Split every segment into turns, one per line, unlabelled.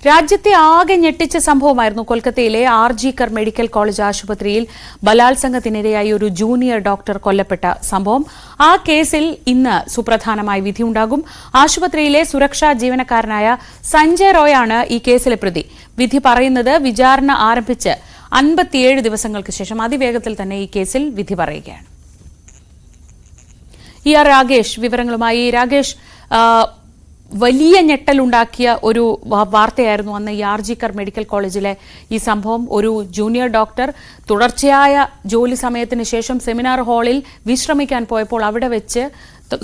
രാജ്യത്തെ ആകെ ഞെട്ടിച്ച സംഭവമായിരുന്നു കൊൽക്കത്തയിലെ ആർജിക്കർ മെഡിക്കൽ കോളേജ് ആശുപത്രിയിൽ ബലാത്സംഗത്തിനിരയായി ഒരു ജൂനിയർ ഡോക്ടർ കൊല്ലപ്പെട്ട സംഭവം. ആ കേസിൽ ഇന്ന് സുപ്രധാനമായ വിധിയുണ്ടാകും. ആശുപത്രിയിലെ സുരക്ഷാ ജീവനക്കാരനായ സഞ്ജയ് റോയാണ് ഈ കേസിലെ പ്രതി. വിധി പറയുന്നത് വിചാരണ ആരംഭിച്ച് 57 ദിവസങ്ങൾക്ക് ശേഷം അതിവേഗത്തിൽ തന്നെ ഈ കേസിൽ വിധി പറയുകയാണ്. രാകേഷ് വിവരങ്ങളുമായി. രാകേഷ്, വലിയ ഞെട്ടലുണ്ടാക്കിയ ഒരു വാർത്തയായിരുന്നു അന്ന് ഈ ആർജിക്കർ മെഡിക്കൽ കോളേജിലെ ഈ സംഭവം. ഒരു ജൂനിയർ ഡോക്ടർ തുടർച്ചയായ ജോലി സമയത്തിന് ശേഷം സെമിനാർ ഹാളിൽ വിശ്രമിക്കാൻ പോയപ്പോൾ അവിടെ വെച്ച്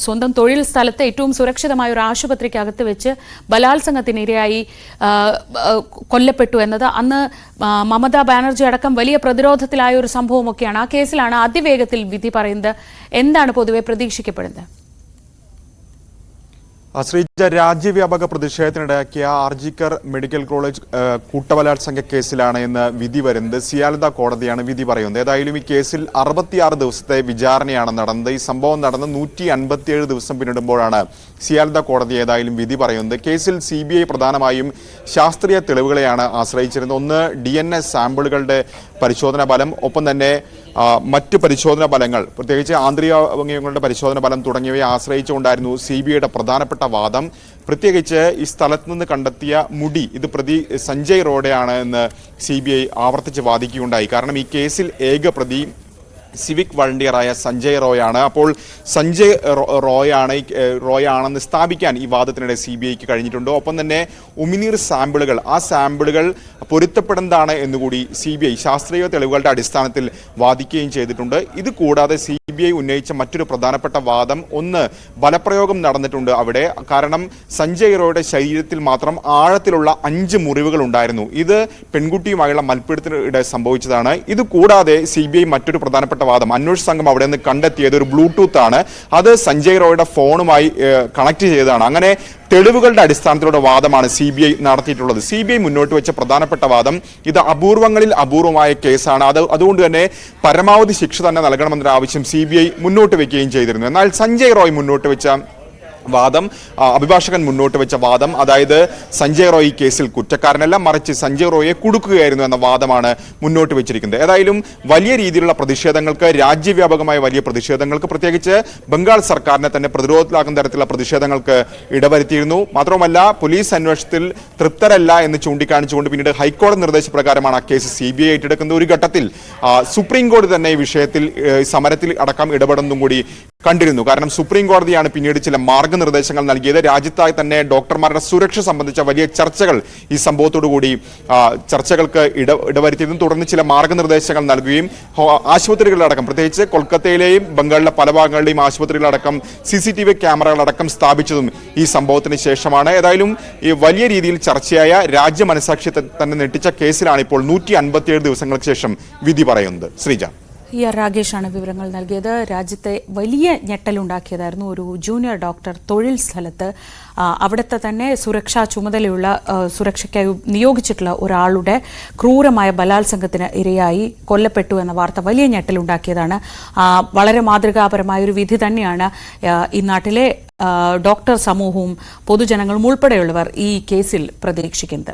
സ്വന്തം തൊഴിൽ സ്ഥലത്ത് ഏറ്റവും സുരക്ഷിതമായ ഒരു ആശുപത്രിക്കകത്ത് വെച്ച് ബലാത്സംഗത്തിനിരയായി കൊല്ലപ്പെട്ടു എന്നത് അന്ന് മമതാ ബാനർജി അടക്കം വലിയ പ്രതിരോധത്തിലായ ഒരു സംഭവമൊക്കെയാണ്. ആ കേസിലാണ് അതിവേഗത്തിൽ വിധി പറയുന്നത്. എന്താണ് പൊതുവെ പ്രതീക്ഷിക്കപ്പെടുന്നത്?
ശ്രീജ, രാജ്യവ്യാപക പ്രതിഷേധത്തിനിടയാക്കിയ ആർജിക്കർ മെഡിക്കൽ കോളേജ് കൂട്ടബലാത്സംഗ കേസിലാണ് ഇന്ന് വിധി വരുന്നത്. സിയാൽദ കോടതിയാണ് വിധി പറയുന്നത്. ഏതായാലും ഈ കേസിൽ 66 ദിവസത്തെ വിചാരണയാണ് നടന്നത്. ഈ സംഭവം നടന്ന് 157 ദിവസം പിന്നിടുമ്പോഴാണ് സിയാൽദ കോടതി ഏതായാലും വിധി പറയുന്നത്. കേസിൽ CBI പ്രധാനമായും ശാസ്ത്രീയ തെളിവുകളെയാണ് ആശ്രയിച്ചിരുന്നത്. ഒന്ന് DNA സാമ്പിളുകളുടെ പരിശോധനാ ഫലം, ഒപ്പം തന്നെ മറ്റ് പരിശോധനാ ഫലങ്ങൾ, പ്രത്യേകിച്ച് ആന്തരികാവയവങ്ങളുടെ പരിശോധന ഫലം തുടങ്ങിയവയെ ആശ്രയിച്ചുകൊണ്ടായിരുന്നു CBIയുടെ പ്രധാനപ്പെട്ട വാദം. പ്രത്യേകിച്ച് ഈ സ്ഥലത്ത് നിന്ന് കണ്ടെത്തിയ മുടി ഇത് പ്രതി സഞ്ജയ് റോഡയാണ് എന്ന് CBI ആവർത്തിച്ച് വാദിക്കുകയുണ്ടായി. കാരണം ഈ കേസിൽ ഏക പ്രതി സിവിക് വളണ്ടിയറായ സഞ്ജയ് റോയാണ്. അപ്പോൾ സഞ്ജയ് റോയാണെന്ന് സ്ഥാപിക്കാൻ ഈ വാദത്തിനിടെ CBIക്ക് കഴിഞ്ഞിട്ടുണ്ട്. ഒപ്പം തന്നെ ഉമിനീർ സാമ്പിളുകൾ, ആ സാമ്പിളുകൾ പൊരുത്തപ്പെടുന്നതാണ് എന്നുകൂടി CBI ശാസ്ത്രീയ തെളിവുകളുടെ അടിസ്ഥാനത്തിൽ വാദിക്കുകയും ചെയ്തിട്ടുണ്ട്. ഇത് കൂടാതെ CBI ഉന്നയിച്ച മറ്റൊരു പ്രധാനപ്പെട്ട വാദം, ഒന്ന് ബലപ്രയോഗം നടന്നിട്ടുണ്ട് അവിടെ. കാരണം സഞ്ജയ് റോയുടെ ശരീരത്തിൽ മാത്രം ആഴത്തിലുള്ള 5 മുറിവുകൾ ഉണ്ടായിരുന്നു. ഇത് പെൺകുട്ടിയുമായുള്ള മൽപ്പിടുത്തത്തിനിടെ സംഭവിച്ചതാണ്. ഇത് കൂടാതെ CBI മറ്റൊരു പ്രധാനപ്പെട്ട വാദം, അന്വേഷണ സംഘം അവിടെ നിന്ന് കണ്ടെത്തിയത് ഒരു ബ്ലൂടൂത്ത് ആണ്. അത് സഞ്ജയ് റോയുടെ ഫോണുമായി കണക്ട് ചെയ്തതാണ്. അങ്ങനെ തെളിവുകളുടെ അടിസ്ഥാനത്തിലുള്ള വാദമാണ് CBI നടത്തിയിട്ടുള്ളത്. CBI മുന്നോട്ട് വെച്ച പ്രധാനപ്പെട്ട വാദം, ഇത് അപൂർവങ്ങളിൽ അപൂർവമായ കേസാണ്, അതുകൊണ്ട് തന്നെ പരമാവധി ശിക്ഷ തന്നെ നൽകണമെന്നൊരു ആവശ്യം CBI മുന്നോട്ട് വെക്കുകയും ചെയ്തിരുന്നു. എന്നാൽ സഞ്ജയ് റോയ് മുന്നോട്ട് വെച്ച വാദം, അഭിഭാഷകൻ മുന്നോട്ട് വെച്ച വാദം, അതായത് സഞ്ജയ് റോയ് ഈ കേസിൽ കുറ്റക്കാരനല്ല, മറിച്ച് സഞ്ജയ് റോയെ കുടുക്കുകയായിരുന്നു എന്ന വാദമാണ് മുന്നോട്ട് വെച്ചിരിക്കുന്നത്. ഏതായാലും വലിയ രീതിയിലുള്ള പ്രതിഷേധങ്ങൾക്ക്, രാജ്യവ്യാപകമായ വലിയ പ്രതിഷേധങ്ങൾക്ക്, പ്രത്യേകിച്ച് ബംഗാൾ സർക്കാരിനെ തന്നെ പ്രതിരോധത്തിലാക്കുന്ന തരത്തിലുള്ള പ്രതിഷേധങ്ങൾക്ക് ഇടവരുത്തിയിരുന്നു. മാത്രമല്ല പോലീസ് അന്വേഷണത്തിൽ തൃപ്തരല്ല എന്ന് ചൂണ്ടിക്കാണിച്ചുകൊണ്ട് പിന്നീട് ഹൈക്കോടതി നിർദ്ദേശപ്രകാരമാണ് ആ കേസ് CBI ഏറ്റെടുക്കുന്നത്. ഒരു ഘട്ടത്തിൽ സുപ്രീം കോടതി തന്നെ ഈ വിഷയത്തിൽ സമരത്തിൽ അടക്കം ഇടപെടുന്നതും കൂടി കണ്ടിരുന്നു. കാരണം സുപ്രീം കോടതിയാണ് പിന്നീട് ചില മാർഗനിർദ്ദേശങ്ങൾ നൽകിയത്. രാജ്യത്തായി തന്നെ ഡോക്ടർമാരുടെ സുരക്ഷ സംബന്ധിച്ച വലിയ ചർച്ചകൾ ഈ സംഭവത്തോടുകൂടി ചർച്ചകൾക്ക് ഇടവരുത്തിയതും തുടർന്ന് ചില മാർഗനിർദ്ദേശങ്ങൾ നൽകുകയും ആശുപത്രികളിലടക്കം, പ്രത്യേകിച്ച് കൊൽക്കത്തയിലെയും ബംഗാളിലെ പല ഭാഗങ്ങളുടെയും ആശുപത്രികളടക്കം CCTV ക്യാമറകളടക്കം സ്ഥാപിച്ചതും ഈ സംഭവത്തിന് ശേഷമാണ്. ഏതായാലും ഈ വലിയ രീതിയിൽ ചർച്ചയായ രാജ്യ മനസാക്ഷിയെ തന്നെ ഞെട്ടിച്ച കേസിലാണ് ഇപ്പോൾ 157 ദിവസങ്ങൾക്ക് ശേഷം വിധി പറയുന്നത്. ശ്രീജ,
രാകേഷാണ് വിവരങ്ങൾ നൽകിയത്. രാജ്യത്തെ വലിയ ഞെട്ടലുണ്ടാക്കിയതായിരുന്നു ഒരു ജൂനിയർ ഡോക്ടർ തൊഴിൽ സ്ഥലത്ത് അവിടുത്തെ തന്നെ സുരക്ഷാ ചുമതലയുള്ള, സുരക്ഷയ്ക്കായി നിയോഗിച്ചിട്ടുള്ള ഒരാളുടെ ക്രൂരമായ ബലാത്സംഗത്തിന് ഇരയായി കൊല്ലപ്പെട്ടു എന്ന വാർത്ത വലിയ ഞെട്ടലുണ്ടാക്കിയതാണ്. വളരെ മാതൃകാപരമായ ഒരു വിധി തന്നെയാണ് ഈ നാട്ടിലെ ഡോക്ടർ സമൂഹവും പൊതുജനങ്ങളും ഉൾപ്പെടെയുള്ളവർ ഈ കേസിൽ പ്രതീക്ഷിക്കുന്നത്.